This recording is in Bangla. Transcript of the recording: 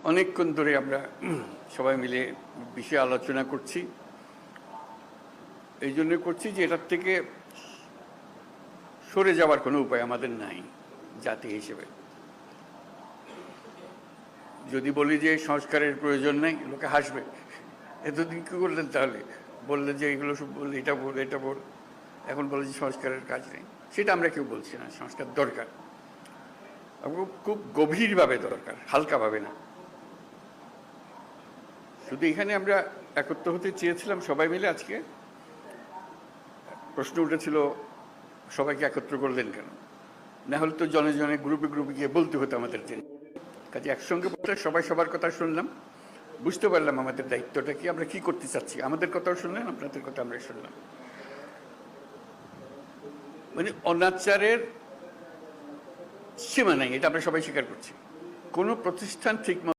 অনেকক্ষণ ধরে আমরা সবাই মিলে বিষয়ে আলোচনা করছি। এই জন্য করছি যে এটার থেকে সরে যাওয়ার কোনো উপায় আমাদের নাই জাতি হিসেবে। যদি বলি যে সংস্কারের প্রয়োজন নেই, লোকে হাসবে, এতদিন কী করলেন তাহলে? বললেন যে এগুলো সব বললে, এটা বল এটা বল, এখন বলে যে সংস্কারের কাজ নেই। সেটা আমরা কেউ বলছি না, সংস্কার দরকার, খুব গভীরভাবে দরকার, হালকাভাবে না। শুধু এখানে আমরা একত্র হতে চেয়েছিলাম সবাই মিলে। আজকে প্রশ্ন উঠেছিল সবাইকে একত্র করলেন কেন? না হলে তো জনে জনে গ্রুপে গ্রুপে গিয়ে বলতে হতো আমাদের জন্য। কাজে একসঙ্গে বলতে সবাই সবার কথা শুনলাম, বুঝতে পারলাম আমাদের দায়িত্বটা কি, আমরা কি করতে চাচ্ছি। আমাদের কথাও শুনলেন, আপনাদের কথা আমরা শুনলাম। মানে অনাচারের সীমা নাই, এটা আমরা সবাই স্বীকার করছি। কোনো প্রতিষ্ঠান ঠিক